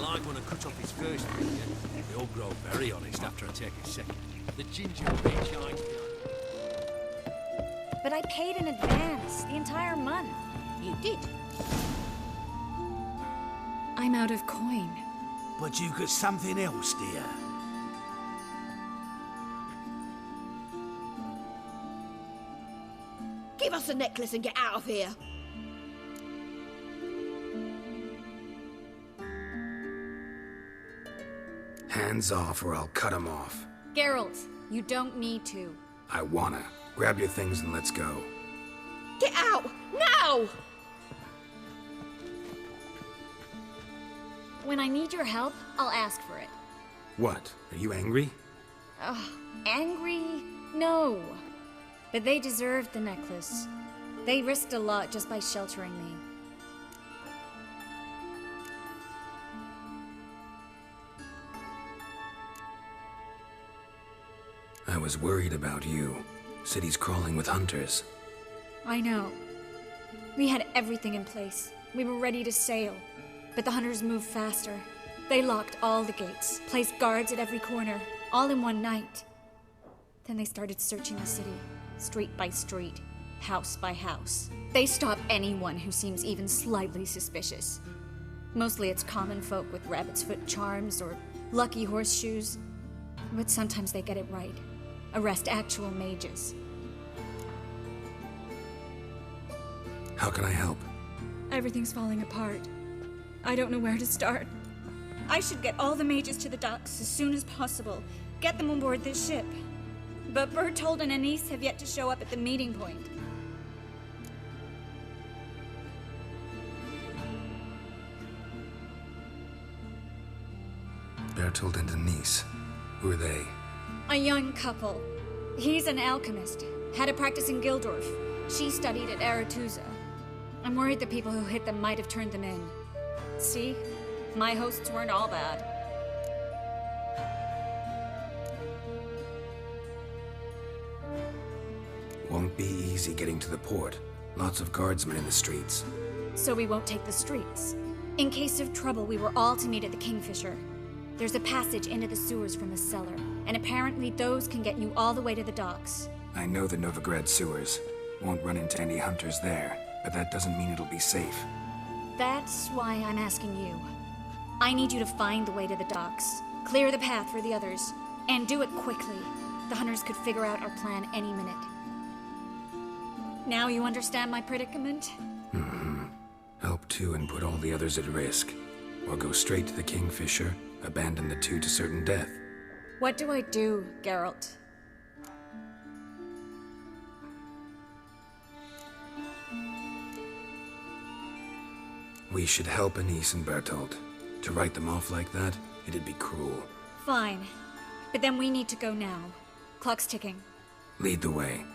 like one to cut off his first finger. They all grow very honest after I take a second. The ginger bitch hides behind. But I paid in advance, the entire month. You did. I'm out of coin. But you've got something else, dear. Give us the necklace and get out of here. Hands off or I'll cut them off. Geralt, you don't need to. I wanna. Grab your things and let's go. Get out! Now! When I need your help, I'll ask for it. What? Are you angry? Angry? No. But they deserved the necklace. They risked a lot just by sheltering me. I was worried about you. City's crawling with hunters. I know. We had everything in place. We were ready to sail. But the hunters moved faster. They locked all the gates, placed guards at every corner, all in one night. Then they started searching the city, street by street, house by house. They stop anyone who seems even slightly suspicious. Mostly it's common folk with rabbit's foot charms or lucky horseshoes. But sometimes they get it right. Arrest actual mages. How can I help? Everything's falling apart. I don't know where to start. I should get all the mages to the docks as soon as possible. Get them on board this ship. But Bertold and Anise have yet to show up at the meeting point. Bertold and Denise. Who are they? A young couple. He's an alchemist. Had a practice in Gildorf. She studied at Aretuza. I'm worried the people who hit them might have turned them in. See? My hosts weren't all bad. Won't be easy getting to the port. Lots of guardsmen in the streets. So we won't take the streets. In case of trouble, we were all to meet at the Kingfisher. There's a passage into the sewers from the cellar, and apparently those can get you all the way to the docks. I know the Novigrad sewers. Won't run into any hunters there, but that doesn't mean it'll be safe. That's why I'm asking you. I need you to find the way to the docks, clear the path for the others, and do it quickly. The hunters could figure out our plan any minute. Now you understand my predicament? Help two and put all the others at risk. Or go straight to the Kingfisher, abandon the two to certain death. What do I do, Geralt? We should help Anise and Bertold. To write them off like that, it'd be cruel. Fine. But then we need to go now. Clock's ticking. Lead the way.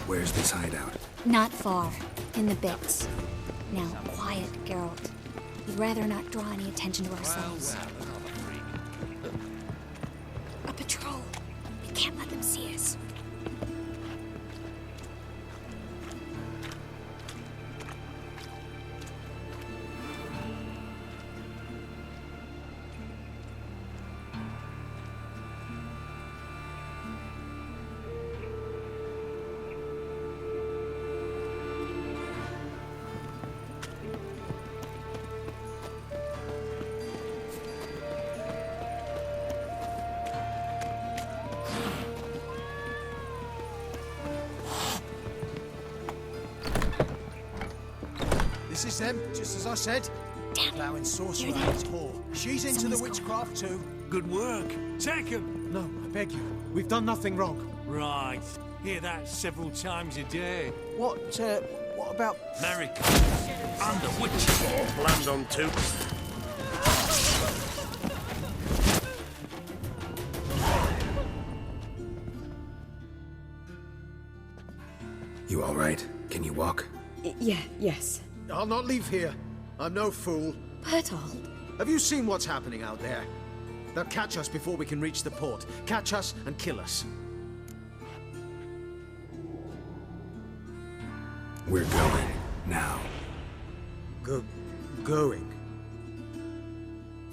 Where's this hideout? Not far. In the bits. Now, quiet, Geralt. We'd rather not draw any attention to ourselves. A patrol. We can't let them see us. This is them, just as I said. Damn it. Allowing sorcerer You're and there. his whore. She's into Someone's the witchcraft too. Good work. Take him. No, I beg you. We've done nothing wrong. Right. Hear that several times a day. What about... Americans and the witches. Land on two. You all right? Can you walk? Yes. I'll not leave here. I'm no fool. Bertold. Have you seen what's happening out there? They'll catch us before we can reach the port. Catch us and kill us. We're going. Now. Going?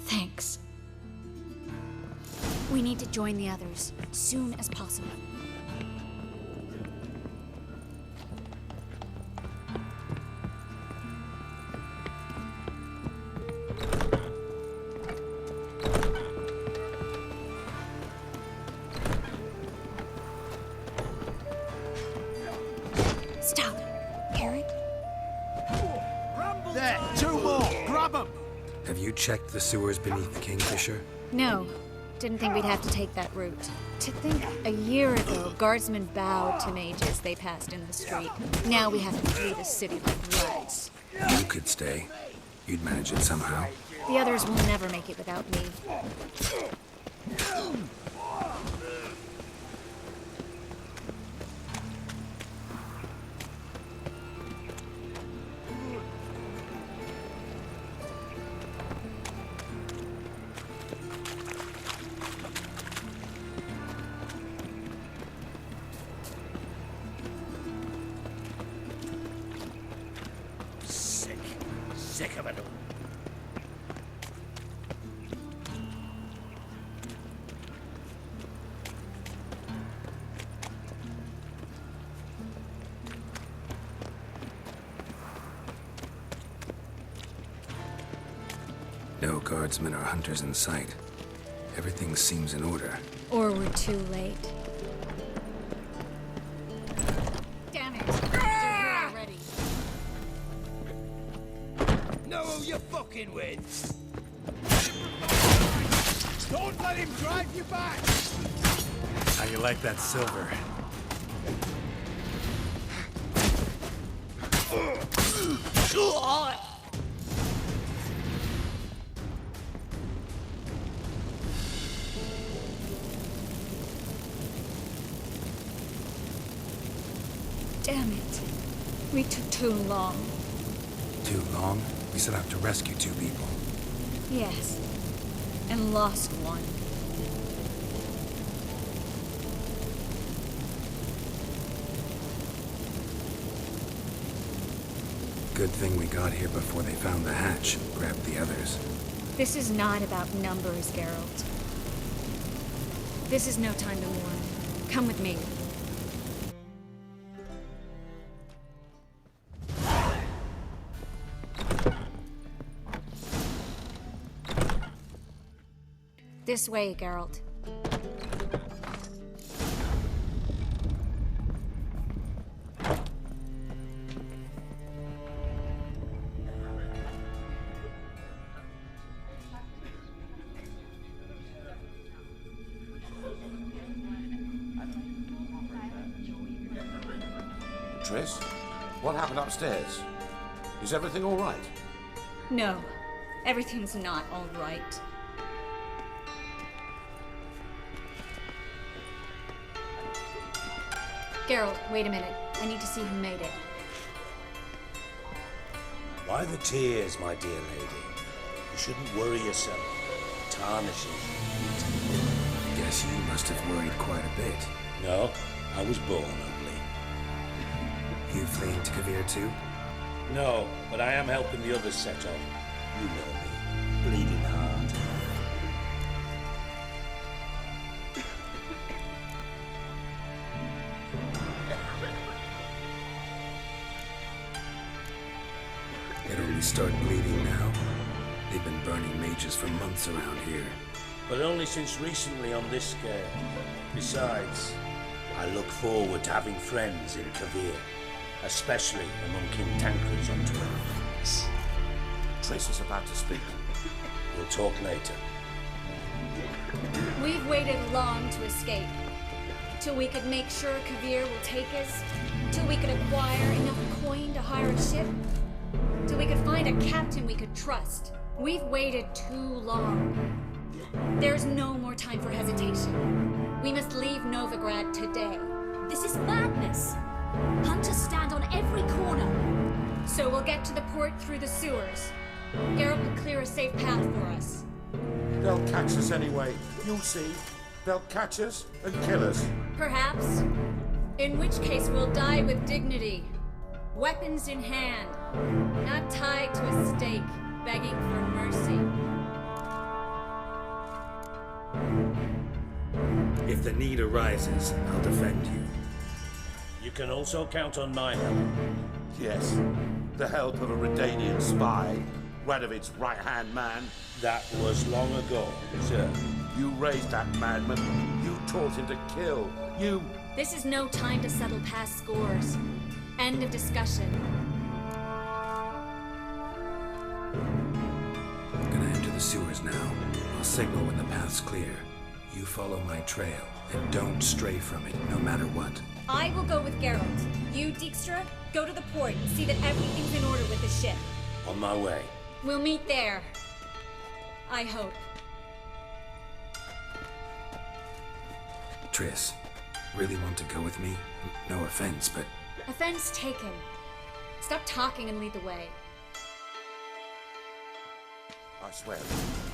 Thanks. We need to join the others, soon as possible. Stop. Eric? There! 2 more! Grab them! Have you checked the sewers beneath the Kingfisher? No. Didn't think we'd have to take that route. To think, a year ago, guardsmen bowed to mages they passed in the street. Now we have to flee the city like rats. You could stay. You'd manage it somehow. The others will never make it without me. Sick of it all. No guardsmen or hunters in sight. Everything seems in order. Or we're too late. Damn it! They're here already. Know who you're fucking with? Don't let him drive you back! How you like that silver? Damn it. We took too long. Too long? We set out to rescue 2 people. Yes. And lost one. Good thing we got here before they found the hatch and grabbed the others. This is not about numbers, Geralt. This is no time to mourn. Come with me. This way, Geralt. Triss, what happened upstairs? Is everything all right? No, everything's not all right. Geralt, wait a minute. I need to see who made it. Why the tears, my dear lady? You shouldn't worry yourself. Tarnishes your beauty. Guess you must have worried quite a bit. No, I was born ugly. You fleeing to Kavir too? No, but I am helping the others set off. You know me. Bleeding heart. They'd only start bleeding now. They've been burning mages for months around here. But only since recently on this scale. Besides, I look forward to having friends in Kavir, especially among King Tancred's entourage. Triss is about to speak. We'll talk later. We've waited long to escape. Till we could make sure Kavir will take us? Till we could acquire enough coin to hire a ship? Till we could find a captain we could trust? We've waited too long. There's no more time for hesitation. We must leave Novigrad today. This is madness. Hunters stand on every corner. So we'll get to the port through the sewers. Geralt will clear a safe path for us. They'll catch us anyway. You'll see. They'll catch us and kill us. Perhaps. In which case we'll die with dignity. Weapons in hand. Not tied to a stake, begging for mercy. If the need arises, I'll defend you. You can also count on my help. Yes. The help of a Redanian spy. Radovid's right-hand man. That was long ago, sir. You raised that madman. You taught him to kill. You... This is no time to settle past scores. End of discussion. I'm gonna enter the sewers now. I'll signal when the path's clear. You follow my trail, and don't stray from it, no matter what. I will go with Geralt. You, Dijkstra, go to the port and see that everything's in order with the ship. On my way. We'll meet there. I hope. Triss, really want to go with me? No offense, but... Offense taken. Stop talking and lead the way. I swear,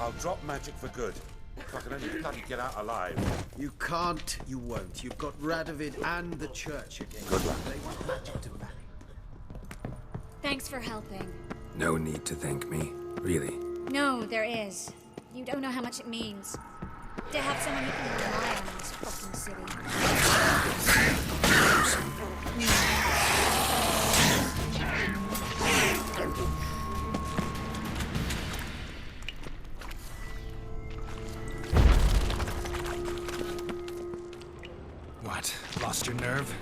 I'll drop magic for good. If I can only bloody get out alive. You can't, you won't. You've got Radovid and the church again. Good luck. They want magic to marry. Thanks for helping. No need to thank me, really. No, there is. You don't know how much it means. To have someone you can rely on in this fucking city. What? Lost your nerve?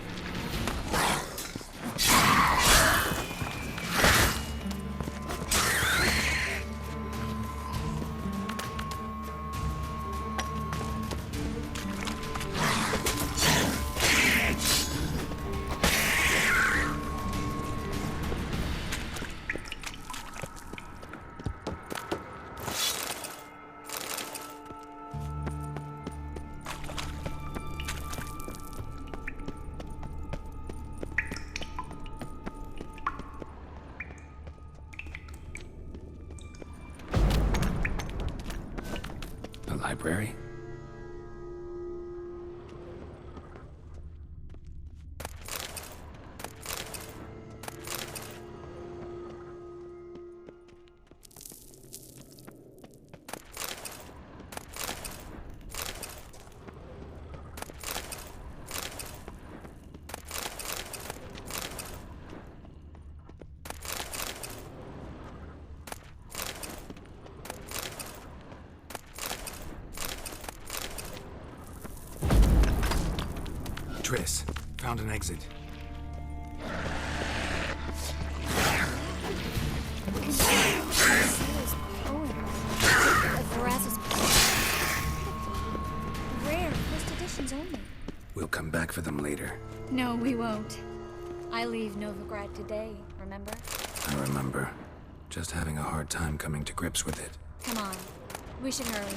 Library? Triss, found an exit. Rare, first editions only. We'll come back for them later. No, we won't. I leave Novigrad today, remember? I remember. Just having a hard time coming to grips with it. Come on. We should hurry.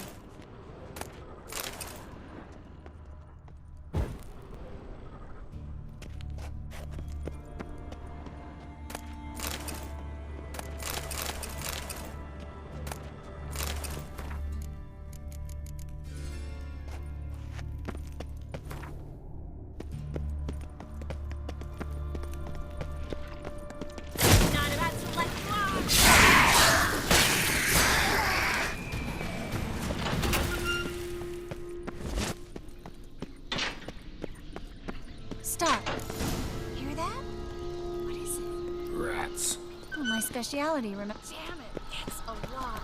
Stop. Hear that? What is it? Rats. Oh, my speciality, remember? Damn it, it's a lot.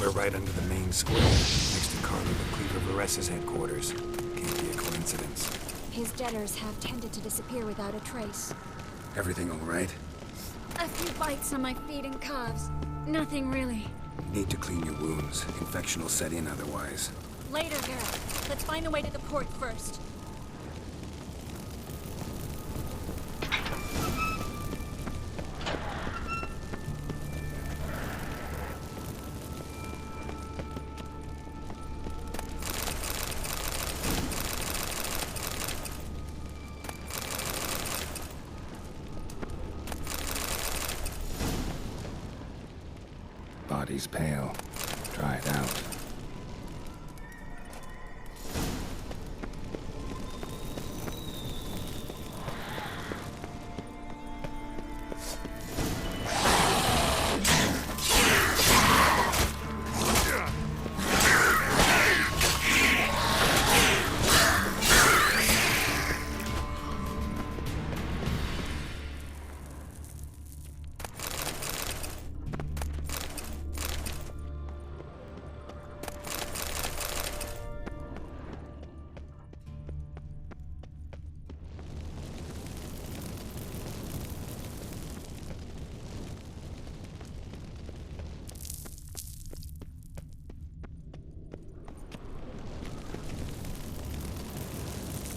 We're right under the main square, next to Carlo the Cleaver Varessa's headquarters. Can't be a coincidence. His debtors have tended to disappear without a trace. Everything all right? A few bites on my feet and calves. Nothing really. Need to clean your wounds. Infection will set in otherwise. Later, Geralt. Let's find the way to the port first. Body's pale. Dried out.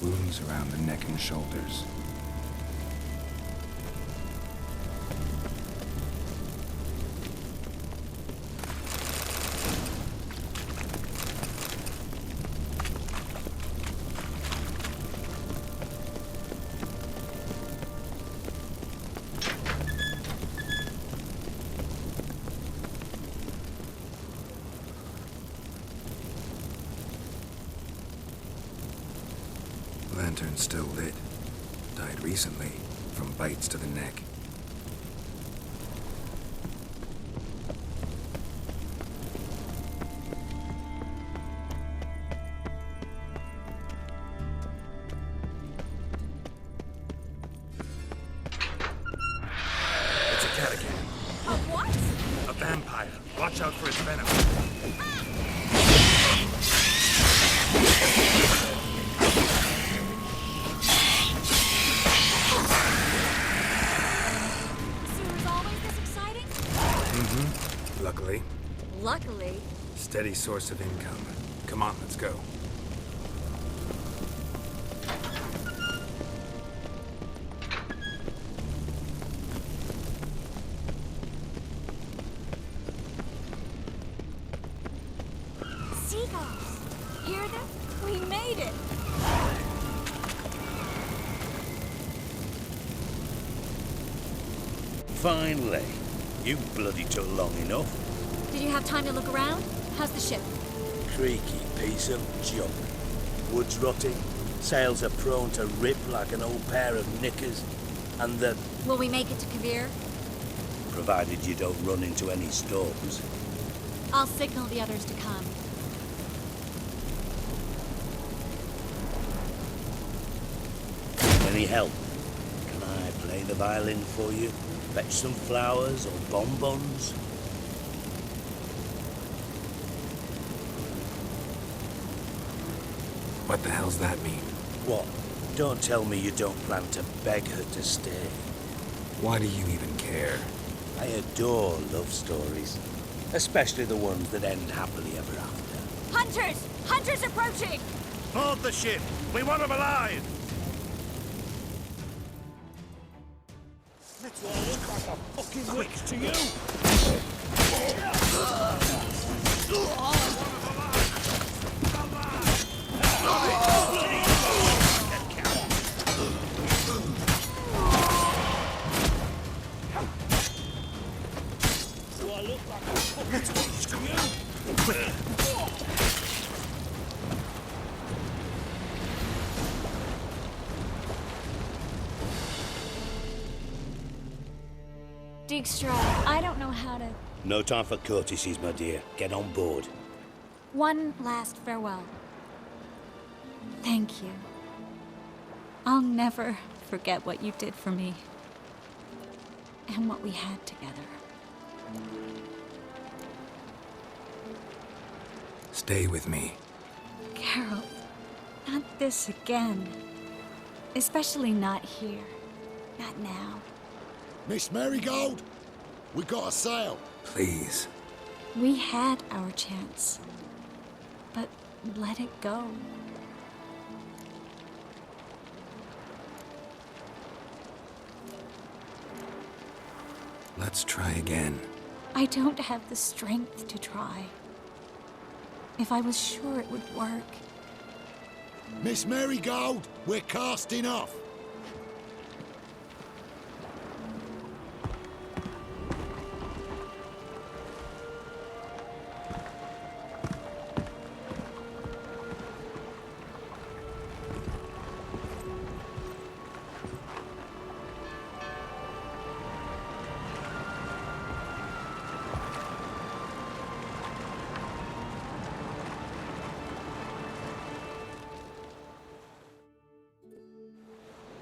Wounds around the neck and shoulders. Lantern's still lit. Died recently, from bites to the neck. It's a Catagan. A what? A vampire. Watch out for its venom. Sewer's always this exciting? Luckily, Luckily. steady source of income. Come on, let's go. Seagulls. Hear them? We made it. Finally. You bloody took long enough. Did you have time to look around? How's the ship? Creaky piece of junk. Wood's rotting. Sails are prone to rip like an old pair of knickers. And the... Will we make it to Kavir? provided you don't run into any storms. I'll signal the others to come. Any help? Can I play the violin for you? Fetch some flowers or bonbons? What the hell's that mean? What? Don't tell me you don't plan to beg her to stay. Why do you even care? I adore love stories. Especially the ones that end happily ever after. Hunters! Hunters approaching! Board the ship! We want them alive! Let's all look like a fucking witch to you! Do I look like a fucking witch to you? Dijkstra, I don't know how to... No time for courtesies, my dear. Get on board. One last farewell. Thank you. I'll never forget what you did for me. And what we had together. Stay with me. Geralt, not this again. Especially not here. Not now. Miss Marigold, we got a sail. Please. We had our chance. But let it go. Let's try again. I don't have the strength to try. If I was sure it would work. Miss Marigold, we're casting off.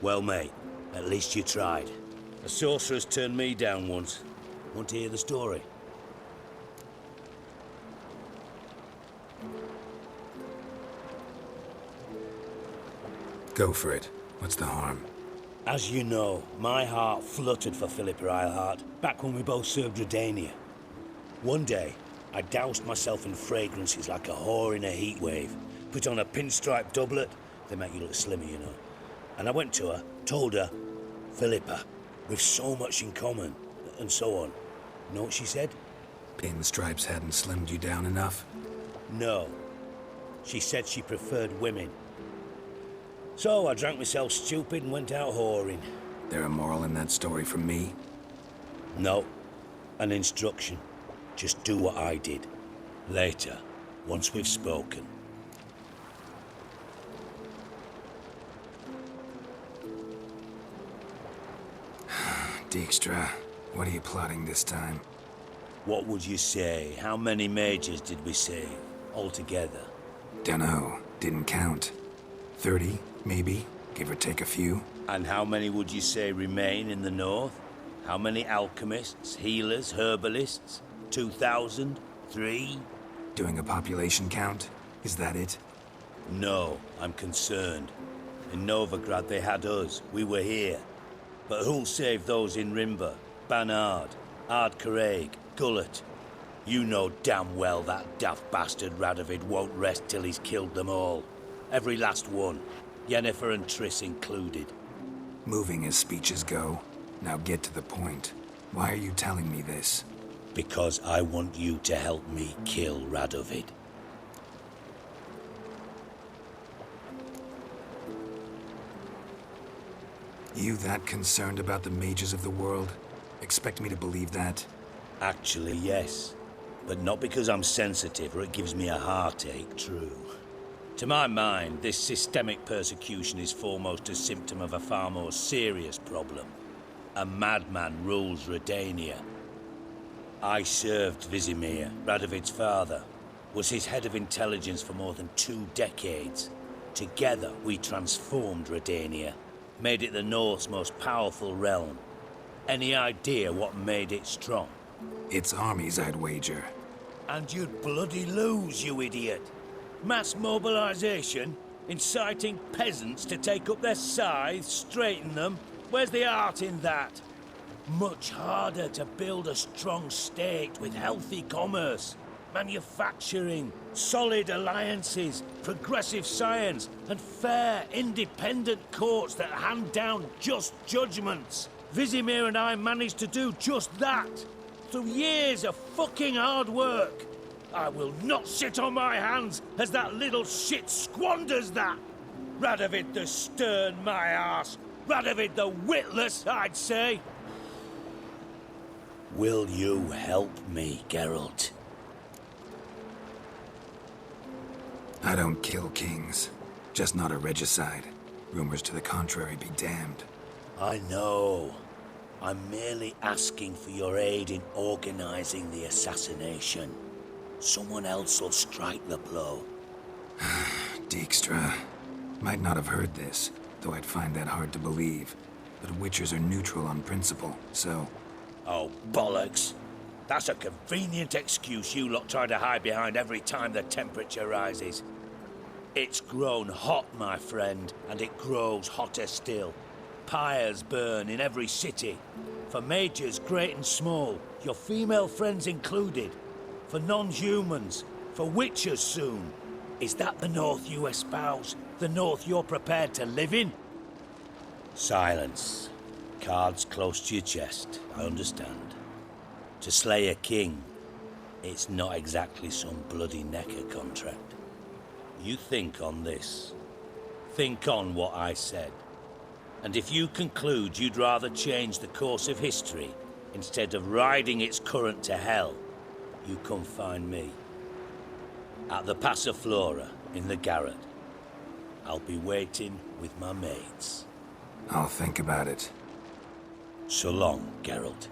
Well, mate, at least you tried. A sorcerer's turned me down once. Want to hear the story? Go for it. What's the harm? As you know, my heart fluttered for Philippa Eilhart back when we both served Redania. One day, I doused myself in fragrances like a whore in a heat wave. Put on a pinstripe doublet. They make you look slimmer, you know. And I went to her, told her, Philippa, we've so much in common, and so on. You know what she said? Pinstripes hadn't slimmed you down enough? No. She said she preferred women. So I drank myself stupid and went out whoring. There a moral in that story from me? No. An instruction. Just do what I did. Later, once we've spoken. Dijkstra, what are you plotting this time? What would you say? How many mages did we save, altogether? Dunno. Didn't count. 30, maybe? Give or take a few? And how many would you say remain in the north? How many alchemists, healers, herbalists? 2,000? 3? Doing a population count? Is that it? No, I'm concerned. In Novigrad they had us. We were here. But who'll save those in Rimba? Banard, Ardcaraig, Gullet? You know damn well that daft bastard Radovid won't rest till he's killed them all. Every last one. Yennefer and Triss included. Moving as speeches go. Now get to the point. Why are you telling me this? Because I want you to help me kill Radovid. You that concerned about the mages of the world? Expect me to believe that? Actually, yes. But not because I'm sensitive or it gives me a heartache, true. To my mind, this systemic persecution is foremost a symptom of a far more serious problem. A madman rules Redania. I served Vizimir, Radovid's father. Was his head of intelligence for more than 2 decades. Together, we transformed Redania. Made it the North's most powerful realm. Any idea what made it strong? Its armies, I'd wager. And you'd bloody lose, you idiot. Mass mobilization? Inciting peasants to take up their scythes, straighten them? Where's the art in that? Much harder to build a strong state with healthy commerce, manufacturing, solid alliances, progressive science, and fair, independent courts that hand down just judgments. Vizimir and I managed to do just that, through years of fucking hard work. I will not sit on my hands as that little shit squanders that. Radovid the stern, my arse. Radovid the witless, I'd say. Will you help me, Geralt? I don't kill kings. Just not a regicide. Rumors to the contrary be damned. I know. I'm merely asking for your aid in organizing the assassination. Someone else will strike the blow. Dijkstra. Might not have heard this, though I'd find that hard to believe. But Witchers are neutral on principle, so... Oh, bollocks. That's a convenient excuse you lot try to hide behind every time the temperature rises. It's grown hot, my friend, and it grows hotter still. Pyres burn in every city. For majors great and small, your female friends included. For non-humans, for witchers soon. Is that the North you espouse? The North you're prepared to live in? Silence. Cards close to your chest, I understand. To slay a king, it's not exactly some bloody necker contract. You think on this. Think on what I said. And if you conclude you'd rather change the course of history instead of riding its current to hell, you come find me. At the Passiflora in the garret. I'll be waiting with my mates. I'll think about it. So long, Geralt.